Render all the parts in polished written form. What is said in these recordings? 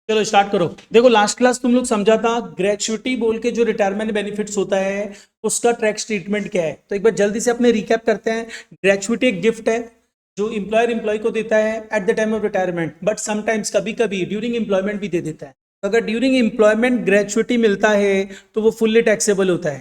चलो स्टार्ट करो। देखो लास्ट क्लास तुम लोग समझा था ग्रेचुइटी बोल के जो रिटायरमेंट बेनिफिट्स होता है उसका टैक्स ट्रीटमेंट क्या है। तो एक बार जल्दी से अपने रिकैप करते हैं। ग्रेचुइटी एक गिफ्ट है जो एम्प्लॉयर एम्प्लॉय को देता है at the time of retirement, but sometimes कभी कभी ड्यूरिंग एम्प्लॉयमेंट भी दे देता है। तो अगर ड्यूरिंग एम्प्लॉयमेंट ग्रेचुइटी मिलता है तो वो फुल्ली टैक्सेबल होता है।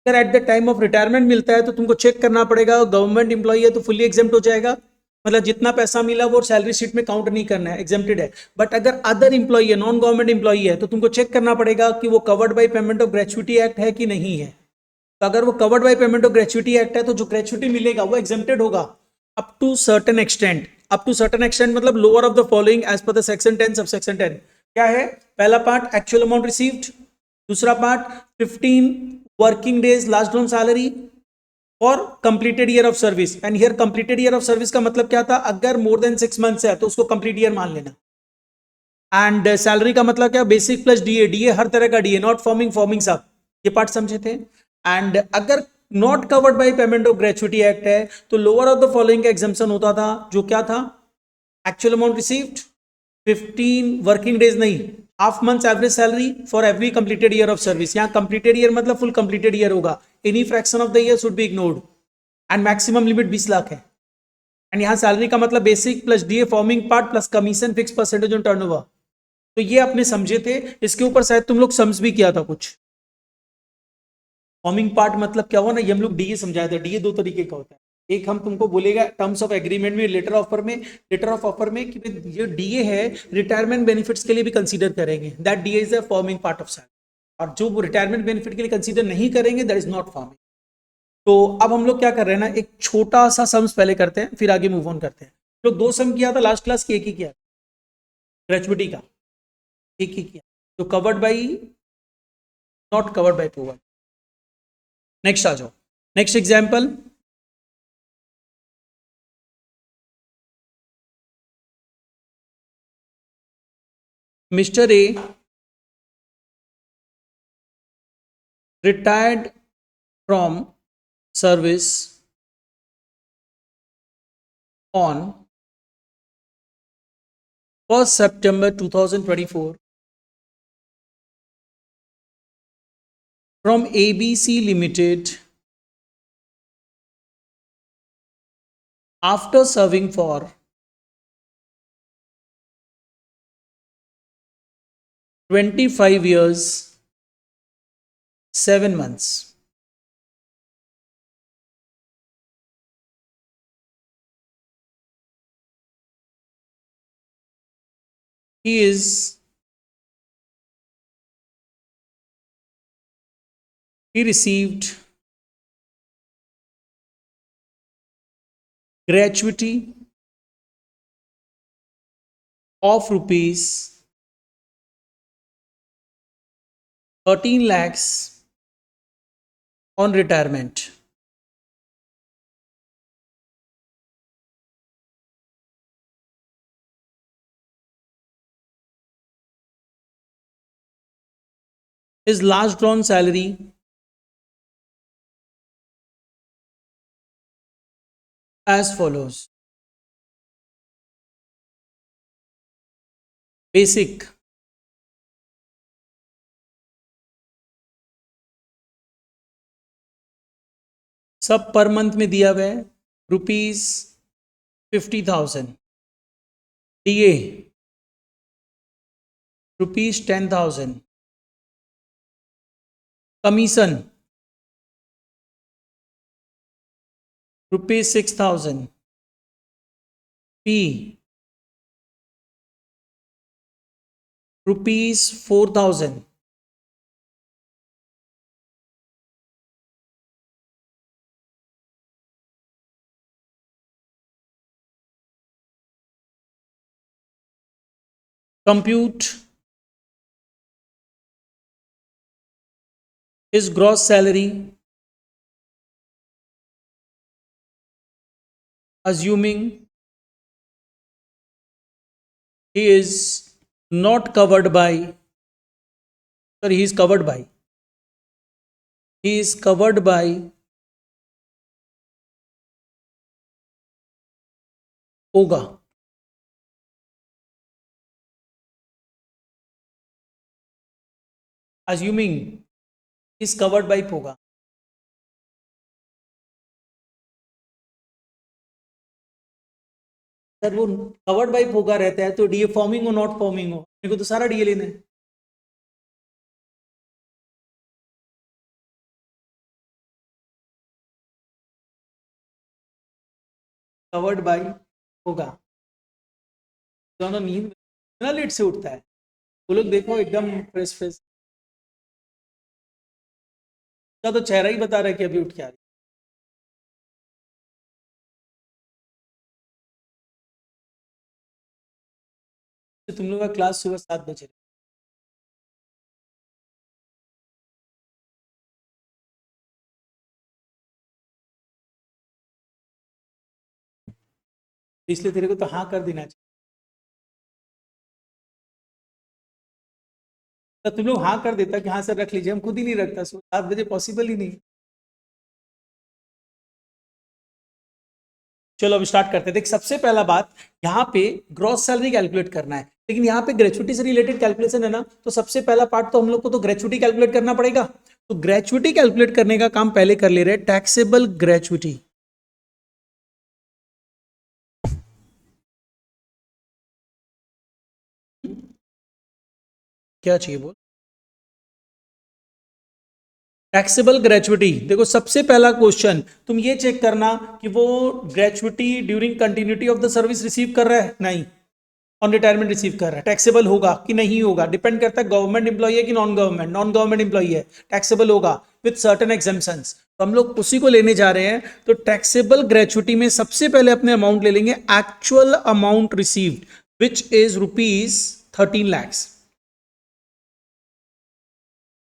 अगर at the time of retirement मिलता है तो तुमको चेक करना पड़ेगा, गवर्नमेंट एम्प्लॉय है तो फुल्ली एग्जेम्प्ट हो जाएगा, मतलब जितना पैसा मिला वो सैलरी शीट में काउंट नहीं करना है, एग्जेम्प्टेड है। बट अगर अदर एम्प्लॉय है, नॉन गवर्नमेंट एम्प्लॉय है, तो तुमको चेक करना पड़ेगा कि वो covered by payment of gratuity act है कि नहीं है। तो अगर वो covered by payment of gratuity act है तो जो ग्रेचुइटी मिलेगा वो एग्जेम्प्टेड होगा up to certain extent. Up to certain extent मतलब lower of the following as per the section 10 sub section 10 क्या है। पहला पार्ट एक्चुअल अमाउंट रिसीव्ड, दूसरा part 15 working days last on salary और completed year of service. And here completed year of service का मतलब क्या था, अगर मोर देन 6 मंथ्स है तो उसको कंप्लीट ईयर मान लेना। एंड सैलरी का मतलब क्या, बेसिक प्लस डीए, डीए हर तरह का डीए, नॉट फॉर्मिंग फॉर्मिंग सब, ये पार्ट समझे थे। एंड अगर not covered by payment of gratuity act है तो लोअर ऑफ द फॉलोइंग का एग्जाम्पशन होता था, जो क्या था, actual amount received 15 working days नहीं, half month average salary for every completed year of service. यहाँ कंप्लीटेड ईयर मतलब फुल कंप्लीटेड ईयर होगा, any fraction of the year should be ignored. And maximum limit 20 lakh है। And यहाँ salary का मतलब basic plus DA forming part plus commission fix percentage on turnover. तो ये आपने समझे थे। इसके ऊपर शायद तुम लोग सम्स भी किया था कुछ। फॉर्मिंग पार्ट मतलब क्या हुआ ना, ये हम लोग डीए समझाया था। डीए दो तरीके का होता है, एक हम तुमको बोलेगा टर्म्स ऑफ एग्रीमेंट में, लेटर ऑफर में, लेटर ऑफ ऑफर में कि ये डीए है रिटायरमेंट बेनिफिट्स के लिए भी कंसीडर करेंगे, that DA is a forming part of salary. और जो रिटायरमेंट बेनिफिट के लिए कंसीडर नहीं करेंगे दैट इज नॉट फॉर्मिंग। तो अब हम लोग क्या कर रहे हैं ना, एक छोटा सा सम्स पहले करते हैं फिर आगे मूव ऑन करते हैं। तो दो सम किया था लास्ट क्लास की, एक ही किया ग्रेचुइटी का, एक ही किया, तो covered by, not covered by provide. Next आ जाओ, next example. Mister A retired from service on 1st September 2024 from ABC Limited after serving for 25 years, 7 months. He received gratuity of rupees 13 lakhs on retirement. His last drawn salary as follows. Basic सब per month में दिया हुआ है ₹50,000, DA ₹10,000, commission ₹6,000, fee ₹4,000, compute his gross salary assuming he is not covered by, sorry, he is covered by, he is covered by होगा। Assuming is covered by पोगा। Sir वो covered by पोगा रहता है तो डीए फॉर्मिंग हो not forming हो, मेरे को तो सारा डीए लेना है। कवर्ड बाई पोगा। दोनों नींद इतना लेट से उठता है, वो लोग देखो एकदम फ्रेश फ्रेश का, तो चेहरा ही बता रहा है कि अभी उठ के आ रही है। तो तुम लोग का क्लास सुबह 7 बजे। इसलिए तेरे को तो हाँ कर देना चाहिए। तो तुम लोग हाँ कर देता कि हाँ सर रख लीजिए, हम खुद ही नहीं रखता, सुबह 7 बजे पॉसिबल ही नहीं। चलो अब स्टार्ट करते हैं। देख सबसे पहला बात, यहाँ पे ग्रॉस सैलरी कैलकुलेट करना है, लेकिन यहाँ पे ग्रेचुटी से रिलेटेड कैलकुलेशन है ना, तो सबसे पहला पार्ट तो हम लोग को तो ग्रेचुटी कैलकुलेट करना पड़ेगा। तो ग्रेचुटी कैलकुलेट करने का काम पहले कर ले रहे हैं, टैक्सेबल ग्रेचुटी। क्या चाहिए बोल। टैक्सेबल ग्रेचुटी, देखो सबसे पहला क्वेश्चन तुम ये चेक करना कि वो gratuity during continuity of the service receive कर रहा है, नहीं। ऑन रिटायरमेंट रिसीव कर रहा है, टैक्सेबल होगा कि नहीं होगा, डिपेंड करता है गवर्नमेंट एम्प्लॉई है कि non government. Non government employee है, टैक्सेबल होगा विद सर्टेन एग्जाम्पशंस, तो हम लोग उसी को लेने जा रहे हैं। तो टैक्सेबल ग्रेचुटी में सबसे पहले अपने अमाउंट ले लेंगे, actual amount received which is ₹13 lakh.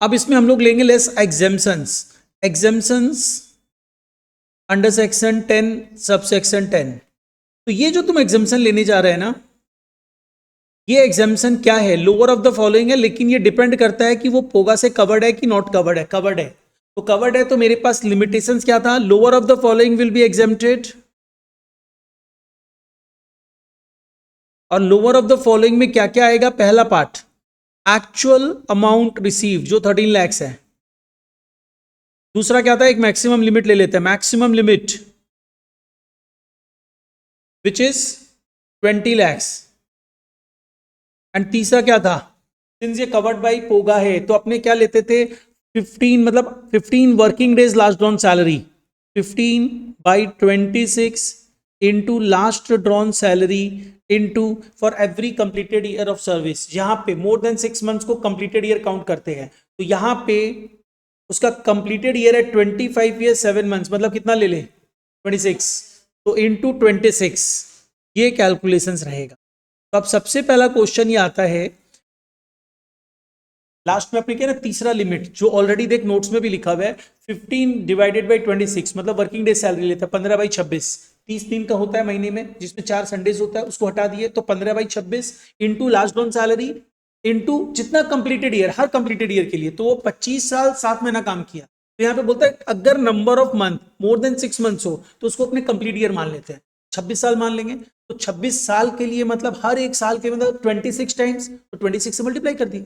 अब इसमें हम लोग लेंगे less exemptions. Exemptions under section 10 sub section 10। तो ये जो तुम एग्जाम्पशन लेने जा रहे हैं ना, ये एग्जाम्पशन क्या है, लोअर ऑफ द फॉलोइंग है, लेकिन ये डिपेंड करता है कि वो पोगा से कवर्ड है कि नॉट कवर्ड है। कवर्ड है तो कवर्ड है, तो मेरे पास लिमिटेशंस क्या था, lower of the following will be exempted, और लोअर ऑफ द फॉलोइंग में क्या क्या आएगा, पहला पार्ट एक्चुअल अमाउंट रिसीव जो 13 lakhs है। दूसरा क्या था, एक मैक्सिमम लिमिट ले लेते हैं, maximum limit which is 20 lakhs। And तीसरा क्या था, सिंस ये कवर्ड बाई पोगा है तो अपने क्या लेते थे, 15 मतलब 15 working days last drawn salary, 15/26 into last drawn salary into for every completed year of service. यहाँ पे मोर देन 6 मंथ्स को कंप्लीटेड ईयर काउंट करते हैं, तो यहाँ पे उसका कंप्लीटेड ईयर है 25 ईयर 7 मंथ्स, मतलब कितना ले ले 26, तो इंटू 26 ये कैलकुलेशंस रहेगा। तो अब सबसे पहला क्वेश्चन ये आता है, लास्ट में अपने क्या ना तीसरा लिमिट जो ऑलरेडी देख नोट्स में भी लिखा हुआ है, 15/26 मतलब वर्किंग डे सैलरी लेता है 15/26, 30 दिन का होता है महीने में, जिसमें 4 संडेज होता है, उसको हटा दिए तो 15/26 into last on salary into जितना कंप्लीटेड ईयर, हर कंप्लीटेड ईयर के लिए तो वो 25 साल 7 महीना काम किया। तो यहाँ पे बोलता है अगर number of month more than 6 months हो तो उसको अपने कंप्लीट ईयर मान लेते हैं, 26 साल मान लेंगे। तो 26 साल के लिए मतलब हर एक साल के मतलब 26 टाइम्स, तो 26 से मल्टीप्लाई कर दिए।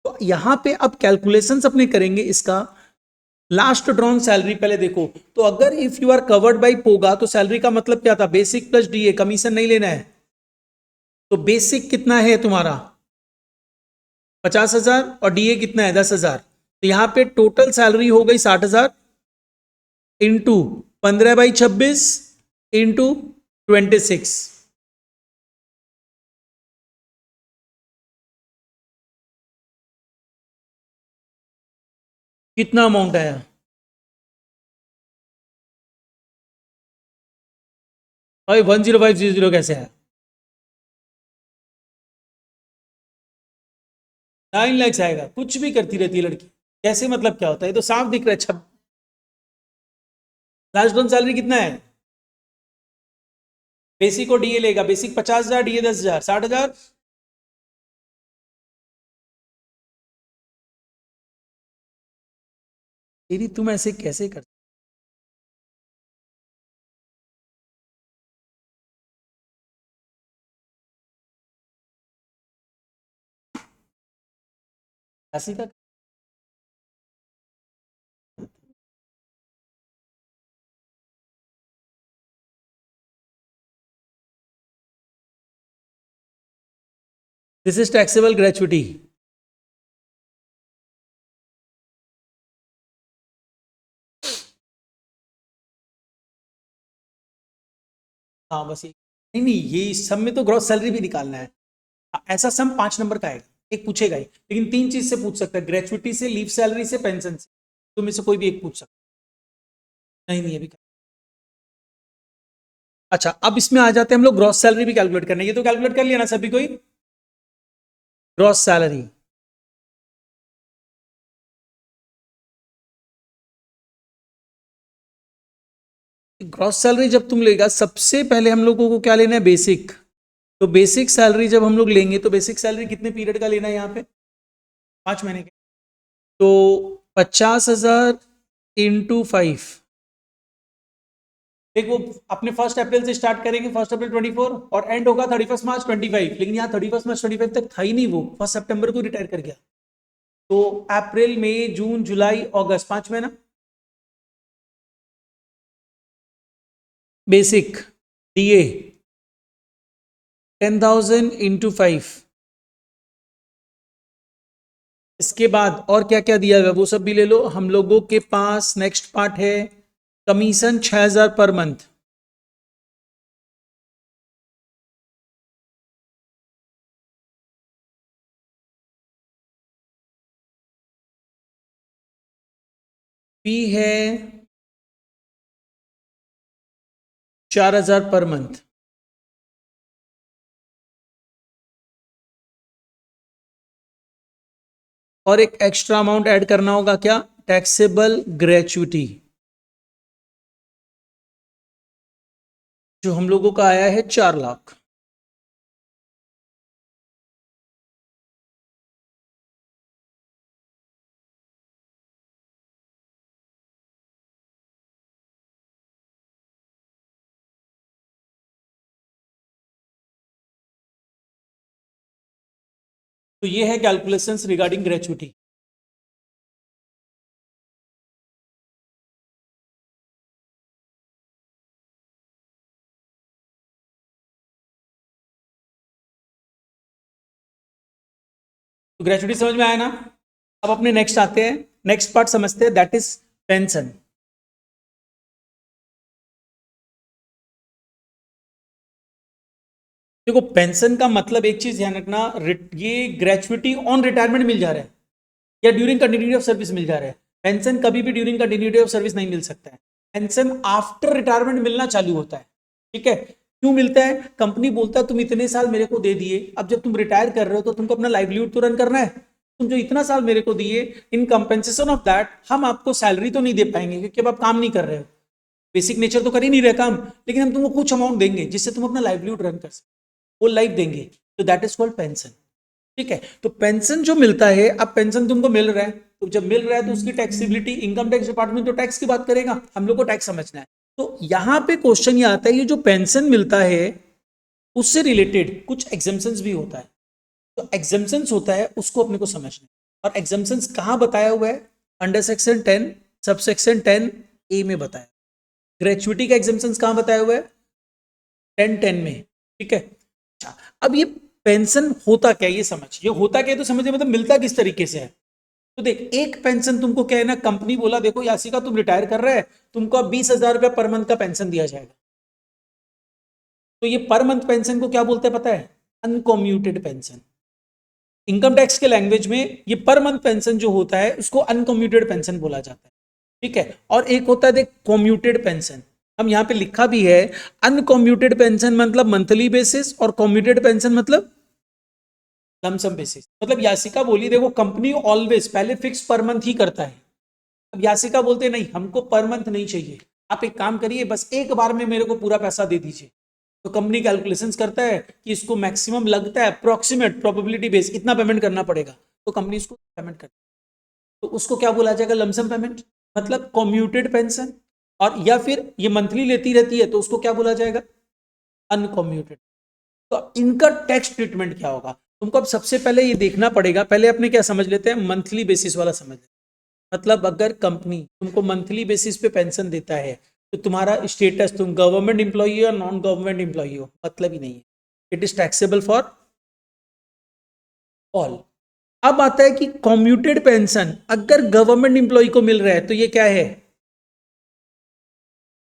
तो यहां पे अब कैलकुलेशंस अपने करेंगे इसका, लास्ट ड्रॉन सैलरी पहले देखो, तो अगर if you are covered by पोगा तो सैलरी का मतलब क्या था, बेसिक प्लस डीए, कमीशन नहीं लेना है। तो बेसिक कितना है तुम्हारा 50,000 और डीए कितना है 10,000, तो यहां पे टोटल सैलरी हो गई 60,000 इंटू 15/26 इंटू 26, कितना अमाउंट आया, भाई 10500 कैसे है, 9 lakhs आएगा। कुछ भी करती रहती है लड़की, कैसे मतलब क्या होता है, ये तो साफ दिख रहा है। छब लास्ट ड्रॉन सैलरी कितना है, बेसिक और डीए लेगा, बेसिक 50,000 डीए 10,000 60,000। तेरी तुम ऐसे कैसे कर, ऐसी का दिस इज टैक्सेबल ग्रेचुइटी। हाँ बस ये, नहीं नहीं, ये इस सब में तो ग्रॉस सैलरी भी निकालना है। ऐसा सम 5 नंबर का आएगा, एक पूछेगा ही, लेकिन 3 चीज से पूछ सकता है, ग्रेचुइटी से, लीव सैलरी से, पेंशन से, तो में से कोई भी एक पूछ सकता है। नहीं नहीं अभी। अच्छा अब इसमें आ जाते हैं हम लोग, ग्रॉस सैलरी भी कैलकुलेट करना है, ये तो कैलकुलेट कर लिया ना सभी कोई, ग्रॉस सैलरी। ग्रॉस सैलरी जब तुम लेगा, सबसे पहले हम लोगों को क्या लेना है, बेसिक। तो बेसिक सैलरी जब हम लोग लेंगे, तो बेसिक सैलरी कितने पीरियड का लेना है यहाँ पे, 5 महीने के। तो 50,000 इंटू 5, देखो अपने 1 अप्रैल से स्टार्ट करेंगे, 1 अप्रैल 24, और एंड होगा 31 मार्च 25, लेकिन यहाँ 31 मार्च 25 तक था ही नहीं, वो 1 सितंबर को रिटायर कर गया। तो अप्रैल मई जून जुलाई अगस्त, 5 महीना। बेसिक दिए 10,000 इंटू 5, इसके बाद और क्या क्या दिया गया वो सब भी ले लो। हम लोगों के पास नेक्स्ट पार्ट है कमीशन 6,000 पर मंथ। फी है 4,000 पर मंथ। और एक एक्स्ट्रा अमाउंट ऐड करना होगा, क्या, टैक्सेबल ग्रेचुइटी, जो हम लोगों का आया है 4 लाख। तो ये है कैलकुलेशंस रिगार्डिंग ग्रेचुइटी। तो ग्रेचुइटी समझ में आया ना। अब अपने नेक्स्ट आते हैं, नेक्स्ट पार्ट समझते हैं, दैट इज पेंशन। देखो पेंशन का मतलब एक चीज ध्यान रखना, ये ग्रेचुइटी ऑन रिटायरमेंट मिल जा रहा है या ड्यूरिंग कंटिन्यूटी ऑफ सर्विस मिल जा रहा है। पेंशन कभी भी ड्यूरिंग कंटिन्यूटी ऑफ सर्विस नहीं मिल सकता है, पेंशन आफ्टर रिटायरमेंट मिलना चालू होता है। ठीक है, क्यों मिलता है, कंपनी बोलता है तुम इतने साल मेरे को दे दिए, अब जब तुम रिटायर कर रहे हो तो तुमको अपना लाइवलीहुड तो रन करना है, तुम जो इतना साल मेरे को दिए, इन कंपेंसेशन ऑफ दैट हम आपको सैलरी तो नहीं दे पाएंगे क्योंकि अब आप काम नहीं कर रहे हो, बेसिक नेचर तो कर ही नहीं रहे काम, लेकिन हम तुमको कुछ अमाउंट देंगे जिससे तुम अपना लाइवलीहुड रन कर सको, वो लाइफ देंगे, तो दैट इज कॉल्ड पेंशन। ठीक है, तो पेंशन जो मिलता है, अब पेंशन तुमको मिल रहा है, तो जब मिल रहा है तो उसकी टैक्सेबिलिटी, इनकम टैक्स डिपार्टमेंट तो टैक्स की बात करेगा, हम लोग को टैक्स समझना है। तो यहां पे क्वेश्चन ये आता है, ये जो पेंशन मिलता है उससे रिलेटेड कुछ एग्जाम्पशंस भी होता है, तो एग्जाम्पशंस होता है उसको अपने को समझना है। और एग्जाम्पशंस कहां बताया हुआ है, under section 10 sub section 10A में बताया। ग्रेचुइटी का एग्जाम्पशंस कहां बताया हुआ है, 10 में। ठीक है, अच्छा अब ये पेंशन होता क्या, ये समझ, ये होता क्या है तो समझे, मतलब मिलता किस तरीके से है। तो देख, एक पेंशन तुमको क्या है ना, कंपनी बोला देखो यासिका तुम रिटायर कर रहे हैं, तुमको अब 20,000 रुपया पर मंथ का पेंशन दिया जाएगा। तो ये पर मंथ पेंशन को क्या बोलते हैं पता है, अनकम्यूटेड पेंशन। इनकम टैक्स के लैंग्वेज में ये पर मंथ पेंशन जो होता है उसको अनकम्यूटेड पेंशन बोला जाता है। ठीक है, और एक होता है देख कम्यूटेड पेंशन, हम यहाँ पे लिखा भी है, अनकम्यूटेड पेंशन मतलब मंथली बेसिस, और कम्यूटेड पेंशन मतलब लमसम बेसिस। मतलब यासिका बोली देखो कंपनी ऑलवेज पहले फिक्स पर मंथ ही करता है, अब यासिका बोलते नहीं हमको पर मंथ नहीं चाहिए, आप एक काम करिए बस एक बार में मेरे को पूरा पैसा दे दीजिए। तो कंपनी कैलकुलेशंस करता है कि इसको मैक्सिमम लगता है अप्रोक्सीमेट प्रोबेबिलिटी बेस इतना पेमेंट करना पड़ेगा, तो कंपनी इसको पेमेंट करती है, तो उसको क्या बोला जाएगा, लमसम पेमेंट, मतलब कम्यूटेड पेंशन। और या फिर ये मंथली लेती रहती है तो उसको क्या बोला जाएगा, अनकम्यूटेड। तो इनका टैक्स ट्रीटमेंट क्या होगा, तुमको अब सबसे पहले ये देखना पड़ेगा, पहले अपने क्या समझ लेते हैं, मंथली बेसिस वाला समझ लेते हैं। मतलब अगर कंपनी तुमको मंथली बेसिस पे पेंशन देता है तो तुम्हारा स्टेटस, तुम गवर्नमेंट एम्प्लॉई हो या नॉन गवर्नमेंट एम्प्लॉई हो, मतलब ही नहीं है, it is taxable for all. अब आता है कि कम्यूटेड पेंशन अगर गवर्नमेंट इंप्लॉय को मिल रहा है तो ये क्या है,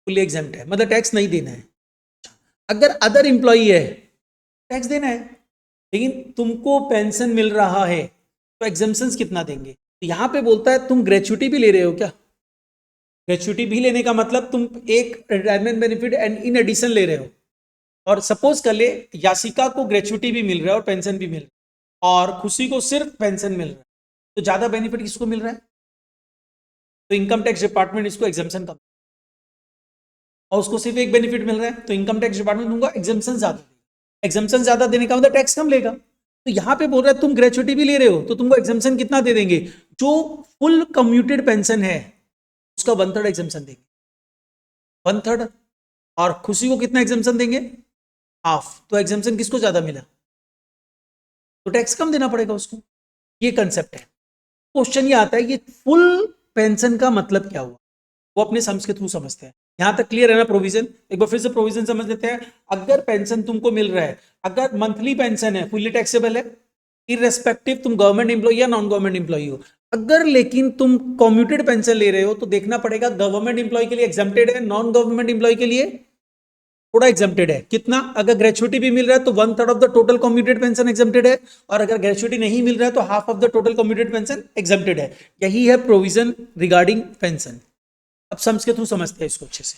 फुली एग्जेम्प्ट है, मतलब टैक्स नहीं देना है। अगर अदर इंप्लॉय है टैक्स देना है, लेकिन तुमको पेंशन मिल रहा है तो एग्जाम्पशंस कितना देंगे। तो यहां पे बोलता है तुम ग्रेचुटी भी ले रहे हो क्या, ग्रेचुटी भी लेने का मतलब तुम एक retirement benefit and in addition ले रहे हो। और सपोज कर ले यासिका को ग्रेचुटी भी मिल रहा है और पेंशन भी मिल रहा है और खुशी को सिर्फ पेंशन मिल रहा है, तो ज्यादा बेनिफिट किसको मिल रहा है, तो इनकम टैक्स डिपार्टमेंट इसको एग्जाम्पशन का, और उसको सिर्फ एक बेनिफिट मिल रहा है तो इनकम टैक्स डिपार्टमेंट तुमको एग्जाम्पशन ज्यादा देगा। एग्जाम्पशन ज्यादा देने का मतलब टैक्स कम लेगा। तो यहां पे बोल रहा है तुम ग्रेचुटी भी ले रहे हो तो तुमको एग्जाम्पशन कितना दे देंगे, जो फुल कम्यूटेड पेंशन है उसका 1/3 एग्जाम्पशन देंगे, 1/3। और खुशी को कितना एग्जाम्पशन देंगे, हाफ। तो एग्जाम्पशन किसको ज्यादा मिला, तो टैक्स कम देना पड़ेगा उसको। ये कंसेप्ट है। क्वेश्चन ये आता है ये फुल पेंशन का मतलब क्या हुआ, वो अपने सम्स के थ्रू समझते हैं। यहां तक क्लियर है ना प्रोविजन, एक बार फिर से प्रोविजन समझ लेते हैं। अगर पेंशन तुमको मिल रहा है, अगर मंथली पेंशन है फुल्ली टैक्सेबल है, इररेस्पेक्टिव तुम गवर्नमेंट एम्प्लॉय या नॉन गवर्नमेंट एम्प्लॉय हो। अगर लेकिन तुम कम्यूटेड पेंशन ले रहे हो तो देखना पड़ेगा गवर्नमेंट एम्प्लॉय के लिए एग्जाम्प्टेड है, नॉन गवर्नमेंट एम्प्लॉय के लिए थोड़ा एग्जाम्प्टेड है। कितना, अगर ग्रेचुटी भी मिल रहा है तो 1/3 of the total commuted pension exempted है, और अगर ग्रेचुटी नहीं मिल रहा है तो half of the total commuted pension exempted है। यही है प्रोविजन रिगार्डिंग पेंशन। अब सम्स के थ्रू समझते हैं इसको अच्छे से।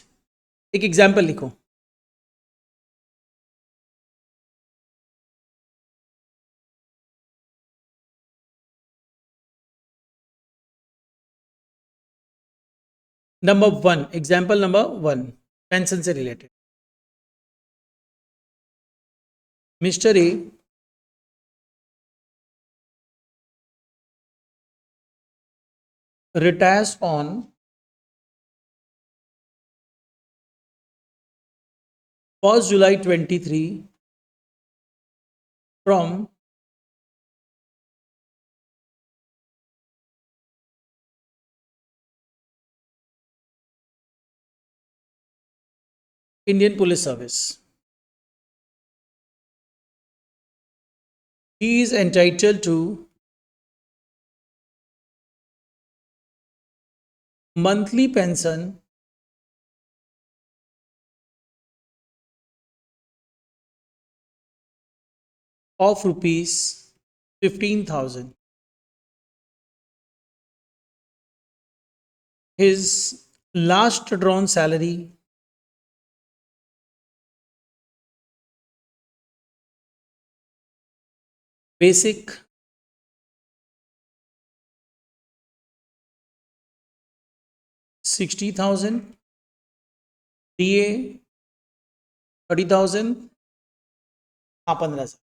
एक एग्जाम्पल लिखो, नंबर 1, एग्जाम्पल नंबर 1 पेंशन से related. Mister A retires on 1st July 23 from Indian Police Service. He is entitled to monthly pension of rupees 15,000. His last drawn salary basic 60,000, DA 30,000, हाँ 15,000।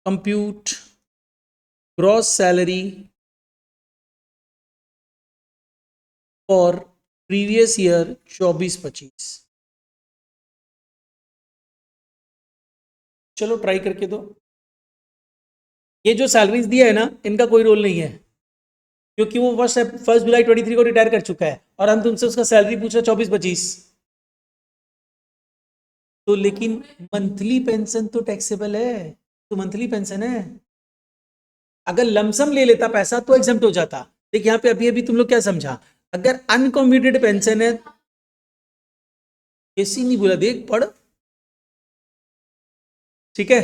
Compute gross salary for previous year 24-25। चलो try करके दो। ये जो salaries दिया है ना इनका कोई रोल नहीं है, क्योंकि वो फर्स्ट जुलाई 23 को रिटायर कर चुका है और हम तुमसे उसका सैलरी पूछ रहे 24-25। तो लेकिन मंथली पेंशन तो टैक्सेबल है, तो मंथली पेंशन है। अगर लमसम ले लेता पैसा तो एग्जम्प्ट हो जाता। देखिए यहाँ पे अभी अभी तुम लोग क्या समझा, अगर अनकम्प्यूटेड पेंशन है, ऐसी नहीं बोला, देख पढ़, ठीक है।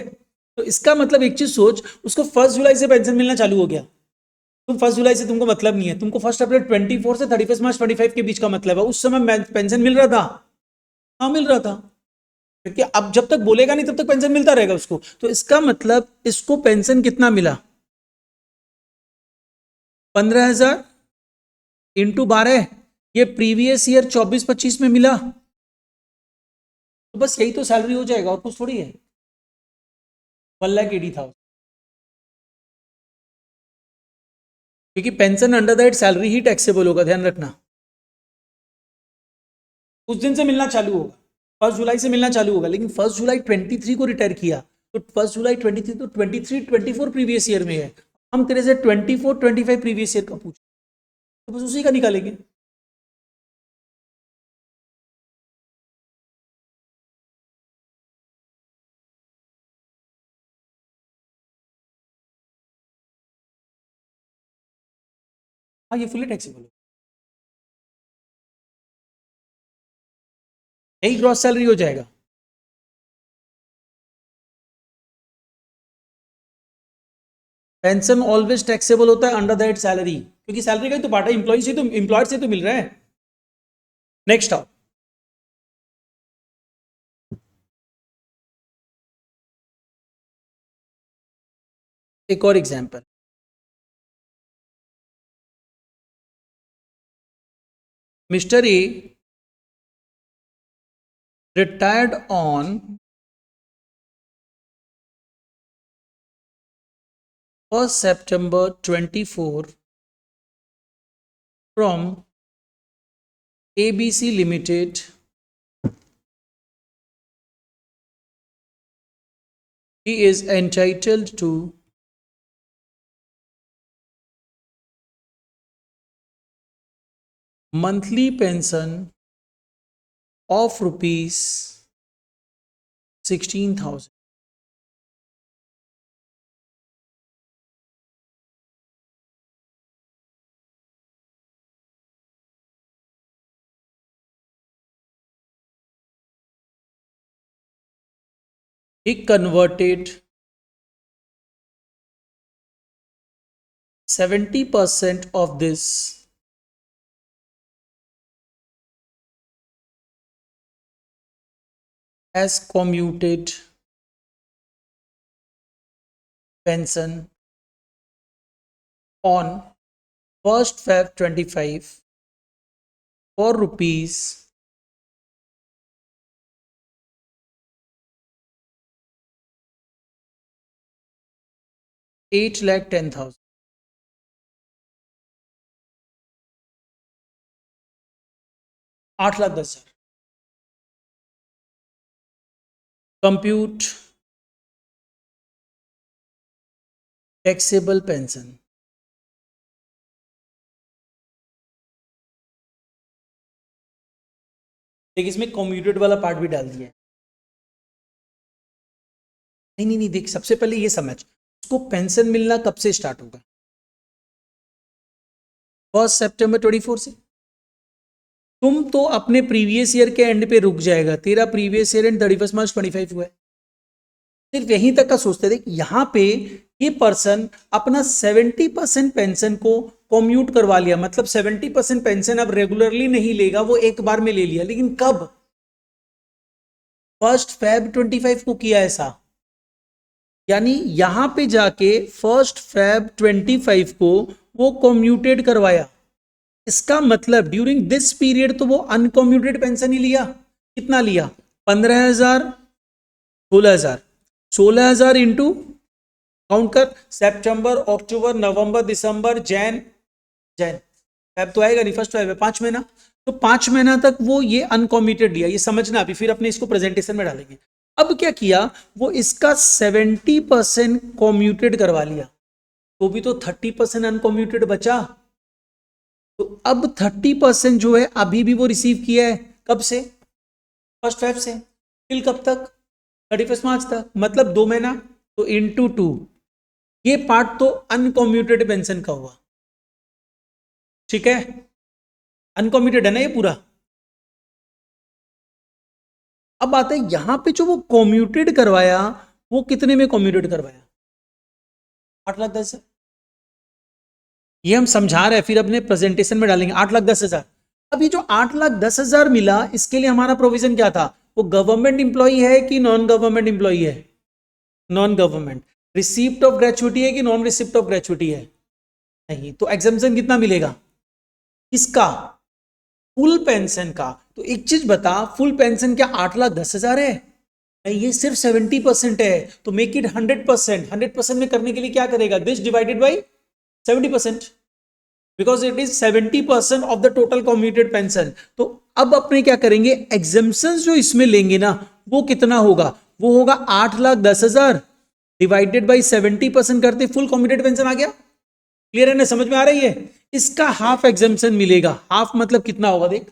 तो इसका मतलब एक चीज सोच, उसको 1st जुलाई से पेंशन मिलना चालू हो गया। तुम 1st जुलाई से तुमको मतलब नहीं है, तुमको 1 अप्रैल 24 से 31 मार्च 25 के बीच का मतलब है। उस समय पेंशन मिल रहा था, हाँ मिल रहा था, क्योंकि अब जब तक बोलेगा नहीं तब तक पेंशन मिलता रहेगा उसको। तो इसका मतलब इसको पेंशन कितना मिला, 15,000 इंटू 12, ये प्रीवियस ईयर 24-25 में मिला। तो बस यही तो सैलरी हो जाएगा और कुछ थोड़ी है, 1,80,000। क्योंकि pension under that salary he taxable होगा, ध्यान रखना। उस दिन से मिलना चालू होगा, 1 जुलाई से मिलना चालू होगा, लेकिन 1 जुलाई 23 को रिटायर किया तो 1 जुलाई 23 तो 23-24 प्रीवियस ईयर में है। हम तेरे से 24-25 प्रीवियस ईयर का पूछ, तो बस उसी का निकालेंगे। हाँ ये फुली टैक्सेबल है, यही ग्रॉस सैलरी हो जाएगा। पेंशन ऑलवेज टैक्सेबल होता है अंडर दैट सैलरी, क्योंकि सैलरी का ही तो पार्ट है, इंप्लॉय से तो एम्प्लॉयर से तो मिल रहा है। नेक्स्ट आओ, एक और example. Mister A retired on 1st September 24 from ABC Limited. He is entitled to monthly pension of rupees 16,000. He converted 70% of this as commuted pension on 1st Feb 25 for rupees 8,10,000. 8,10,000. Compute taxable pension. देख इसमें commuted वाला part भी डाल दिया है। नहीं नहीं नहीं, देख सबसे पहले ये समझ, उसको पेंशन मिलना कब से स्टार्ट होगा? 1 सितंबर 24 से। तुम तो अपने प्रीवियस ईयर के एंड पे रुक जाएगा, तेरा प्रीवियस ईयर एंड 31 मार्च 25 हुआ है, सिर्फ यहीं तक का सोचते। देख यहाँ पे ये पर्सन अपना 70% पेंशन को कम्यूट करवा लिया, मतलब 70% पेंशन अब रेगुलरली नहीं लेगा, वो एक बार में ले लिया, लेकिन कब? 1 Feb 25 को किया ऐसा, यानी यहां पे जाके 1 Feb 25 को वो कम्यूटेड करवाया। इसका मतलब ड्यूरिंग दिस पीरियड तो वो अनकम्यूटेड पेंशन ही लिया। कितना लिया? 15,000, 16,000, 16,000 इंटू काउंट कर, सितंबर, अक्टूबर, नवंबर, दिसंबर, जैन, फेब तो आएगा नहीं, 1 फेब है, 5 महीना। तो 5 महीना तक वो ये अनकॉमिटेड लिया, ये समझना अभी, फिर अपने इसको प्रेजेंटेशन में डालेंगे। अब क्या किया, वो इसका 70% कॉम्यूटेड करवा लिया, तो भी तो 30% अनकॉम्यूटेड बचा। तो अब 30% जो है अभी भी वो रिसीव किया है, कब से? 1 फेब से, टिल कब तक? 31 मार्च तक, मतलब 2 महीना, तो इंटू 2, ये पार्ट तो अनकॉम्यूटेड पेंशन का हुआ, ठीक है, अनकॉम्यूटेड है ना ये पूरा। अब आता है यहां पे जो वो कॉम्यूटेड करवाया, वो कितने में कॉम्यूटेड करवाया? 8,10,000। ये हम समझा रहे हैं, फिर अपने प्रेजेंटेशन में डालेंगे। 8,10,000। अब ये जो 8,10,000 मिला, इसके लिए हमारा प्रोविजन क्या था? वो गवर्नमेंट इंप्लॉई है कि नॉन गवर्नमेंट इंप्लॉई है? Non government. Receipt of gratuity है कि नॉन रिसिप्ट ऑफ ग्रेचुइटी है? नहीं। तो एग्जाम्पशन कितना मिलेगा इसका? फुल पेंशन का। तो एक चीज बता, फुल पेंशन क्या 8,10,000 है? नहीं, ये सिर्फ 70% है। तो मेक इट 100%। 100% में करने के लिए क्या करेगा? This divided by 70%, because it is 70% of the total commuted pension. तो अब अपने क्या करेंगे, एग्जाम्पशन जो इसमें लेंगे ना, वो कितना होगा? वो होगा 8,10,000 डिवाइडेड बाई 70% करते फुल कम्यूटेड पेंशन आ गया। क्लियर है ना, समझ में आ रही है? इसका हाफ एग्जाम्पशन मिलेगा। हाफ मतलब कितना होगा देख,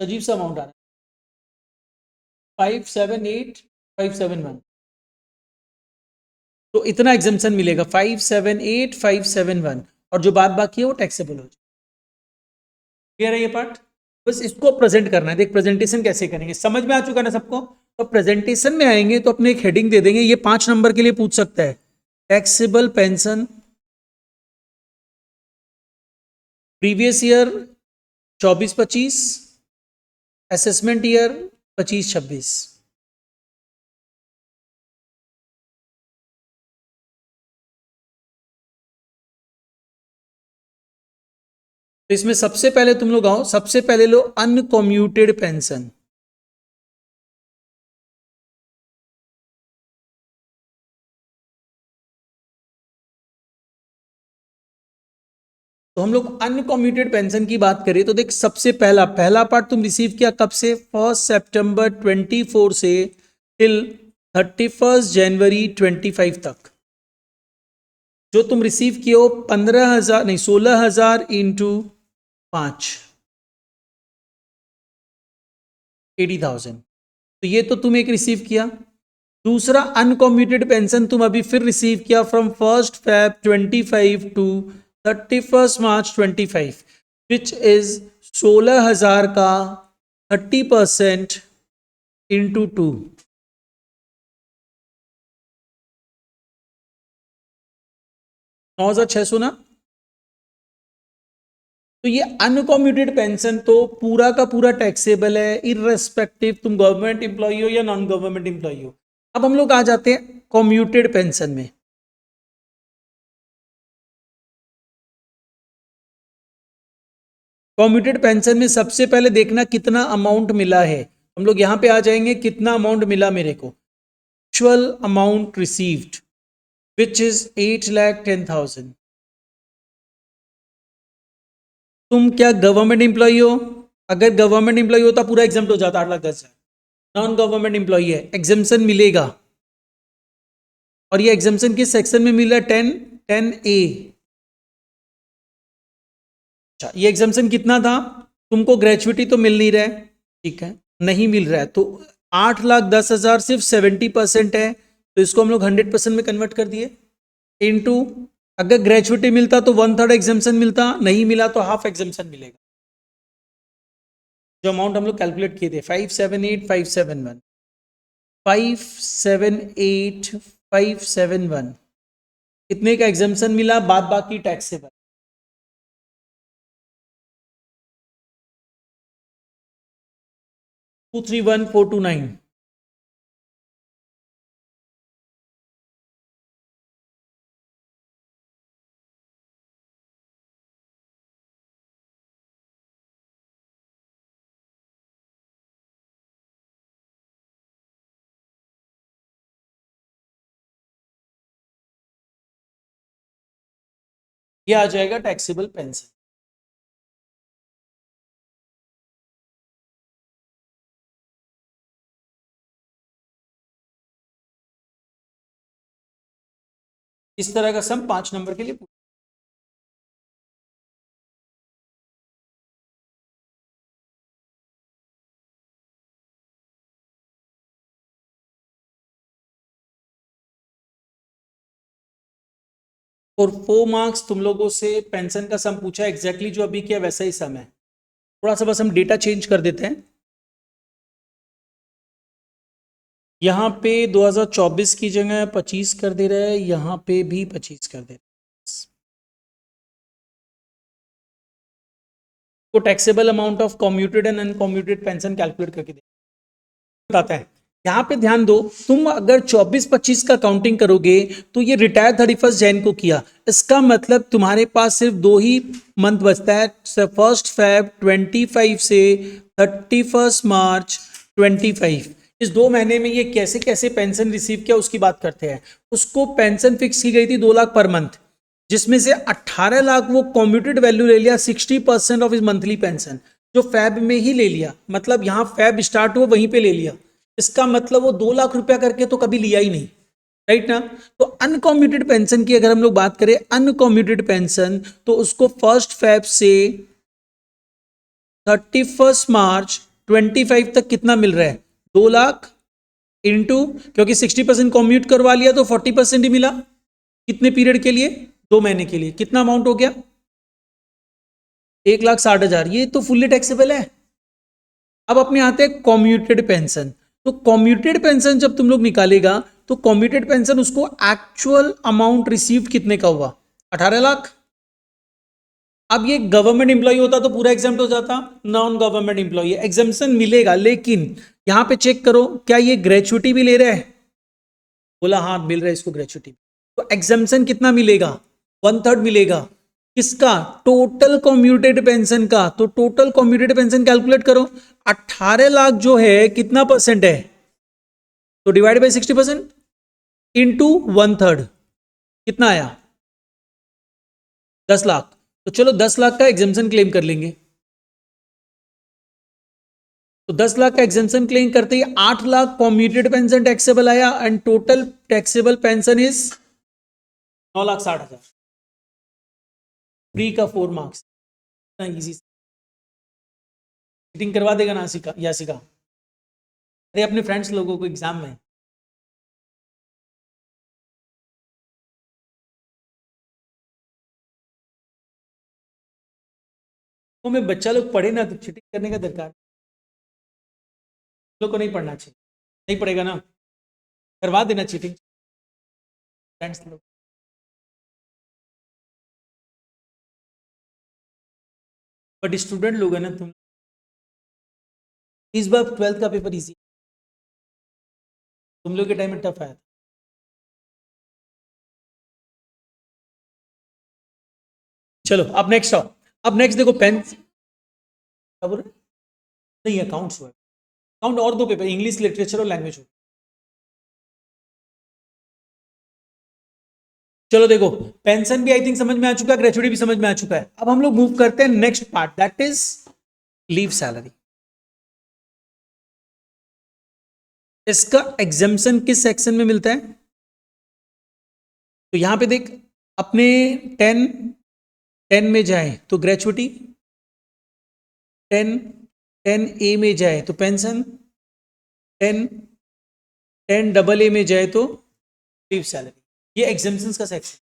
अजीब सा अमाउंट आ रहा है, 578,571। तो इतना एग्जाम्पशन मिलेगा 578 571, और जो बात बाकी है वो टैक्सेबल हो जाए। क्लियर है ये पार्ट? बस इसको प्रेजेंट करना है। देख प्रेजेंटेशन कैसे करेंगे, समझ में आ चुका ना सबको? तो प्रेजेंटेशन में आएंगे तो अपने एक हेडिंग दे देंगे, ये 5 नंबर के लिए पूछ सकता है, taxable pension previous year 24-25, assessment year 25-26। तो इसमें सबसे पहले तुम लोग आओ, सबसे पहले लो अनकम्यूटेड पेंशन। तो हम लोग अनकम्यूटेड पेंशन की बात करें तो देख, सबसे पहला पहला पार्ट तुम रिसीव किया कब से? 1 सितंबर 24 से टिल 31 जनवरी 25 तक। जो तुम रिसीव किए हो 15,000 नहीं 16,000 इंटू 5, 80,000। तो ये तो तुम एक रिसीव किया। दूसरा अनकम्यूटेड पेंशन तुम अभी फिर रिसीव किया from 1 Feb 25 to 31 March 25, which is 16,000 का 30% इंटू 2, 9,600 ना। तो ये अनकम्यूटेड पेंशन तो पूरा का पूरा टैक्सेबल है, इररेस्पेक्टिव तुम गवर्नमेंट एम्प्लॉई हो या नॉन गवर्नमेंट एम्प्लॉई हो। अब हम लोग आ जाते हैं कम्यूटेड पेंशन में। कम्यूटेड पेंशन में सबसे पहले देखना कितना अमाउंट मिला है। हम लोग यहां पे आ जाएंगे, कितना अमाउंट मिला मेरे को, actual amount received which is 8,10,000। तुम क्या गवर्नमेंट एम्प्लॉई हो? अगर गवर्नमेंट एम्प्लॉई होता पूरा एग्जाम हो जाता 8,10,000। नॉन गवर्नमेंट एम्प्लॉई है, एग्जाम्शन मिलेगा। और ये एग्जाम्शन किस सेक्शन में मिला? 10A। अच्छा, ये एग्जाम्शन कितना था? तुमको ग्रेचुइटी तो मिल नहीं रहा है, ठीक है, नहीं मिल रहा है, तो 8,10,000 सिर्फ 70% है, तो इसको हम लोग 100% में कन्वर्ट कर दिए इनटू, अगर ग्रेचुइटी मिलता तो 1/3 एग्जाम्शन मिलता, नहीं मिला तो हाफ एग्जाम्शन मिलेगा। जो अमाउंट हम लोग कैलकुलेट किए थे 578 571, 578 571, कितने का एग्जाम्शन मिला, बाद बाकी टैक्सेबल 231,429। ये आ जाएगा टैक्सेबल पेंशन। इस तरह का सम 5 नंबर के लिए। और 4 मार्क्स तुम लोगों से पेंशन का सम पूछा, एग्जैक्टली जो अभी किया वैसा ही सम है, थोड़ा सा बस हम डेटा चेंज कर देते हैं। यहाँ पे 2024 की जगह 25 कर दे रहे हैं, यहाँ पे भी 25 कर दे रहे हैं। तो taxable amount of commuted and uncommuted pension calculate करके बताता है। यहाँ पे ध्यान दो, तुम अगर 24-25 का काउंटिंग करोगे तो ये रिटायर 31 जैन को किया, इसका मतलब तुम्हारे पास सिर्फ 2 ही मंथ बचता है, 1 Feb 25 से 31 मार्च 25। इस 2 महीने में ये कैसे कैसे पेंशन रिसीव किया उसकी बात करते हैं। उसको पेंशन फिक्स की गई थी 2 लाख पर मंथ, जिसमें से 18 लाख वो कम्यूटेड वैल्यू ले लिया, 60% ऑफ इस मंथली पेंशन जो फैब में ही ले लिया, मतलब यहाँ फैब स्टार्ट हुआ वहीं पे ले लिया। इसका मतलब वो 2 लाख रुपया करके तो कभी लिया ही नहीं, राइट ना। तो अनकम्यूटेड पेंशन की अगर हम लोग बात करें, अनकम्यूटेड पेंशन तो उसको 1 Feb से 31 मार्च 25 तक कितना मिल रहा है? 2 लाख इनटू, क्योंकि 60% कॉम्यूट करवा लिया तो 40% ही मिला। कितने पीरियड के लिए? 2 महीने के लिए। कितना अमाउंट हो गया? 1,60,000। ये तो फुल्ली टैक्सेबल है। अब अपने आते हैं कॉम्यूटेड पेंशन। तो कॉम्यूटेड पेंशन जब तुम लोग निकालेगा तो कॉम्यूटेड पेंशन उसको एक्चुअल अमाउंट रिसीव कितने का हुआ? 18 लाख। अब ये गवर्नमेंट इंप्लॉय होता तो पूरा एग्जाम्प्ट हो जाता, नॉन गवर्नमेंट इंप्लॉय एग्जाम्पशन मिलेगा, लेकिन यहां पे चेक करो क्या ये ग्रेचुइटी भी ले रहा है? बोला हाँ मिल रहा है इसको ग्रेचुइटी। तो एग्जाम्पशन कितना मिलेगा? 1/3 मिलेगा। किसका? टोटल कॉम्यूटेड पेंशन का। तो टोटल कॉम्यूटेड पेंशन कैलकुलेट करो। 18 लाख जो है कितना परसेंट है? तो डिवाइड बाई 60% इंटू 1/3 कितना आया? 10 लाख। तो चलो 10 लाख का एग्जाम्पशन क्लेम कर लेंगे। तो 10 लाख का एग्जाम्पशन क्लेम करते ही 8 लाख कॉम्यूटेड पेंशन टैक्सेबल आया and total taxable pension is 9,60,000। Free का 4 मार्क्स। इजी। चीटिंग करवा देगा ना सिका या सिका? अरे अपने फ्रेंड्स लोगों को एग्जाम में। तो में बच्चा लोग पढ़े ना तो चीटिंग करने का दरकार लोग को नहीं पढ़ना चाहिए। नहीं पढ़ेगा ना, करवा देना चीटिंग फ्रेंड्स लोग। बट स्टूडेंट लोग है ना तुम, इस बार 12th का पेपर इजी, तुम लोग के टाइम में टफ आया था। चलो अब नेक्स्ट आओ। अब नेक्स्ट देखो पेन, क्या बोल रहे? नहीं अकाउंट्स हुआ, अकाउंट और 2 पेपर, इंग्लिश लिटरेचर और लैंग्वेज हो। चलो देखो पेंशन भी आई थिंक समझ में आ चुका है, ग्रेचुइटी भी समझ में आ चुका है। अब हम लोग मूव करते हैं next part, that is leave salary. इसका एग्जाम्पशन किस सेक्शन में मिलता है? तो यहां पे देख, अपने 10 10 में जाए तो ग्रेचुइटी, 10 10A में जाए तो पेंशन, 10 10AA में जाए तो लीव सैलरी। ये एग्जाम्पशंस का सेक्शन।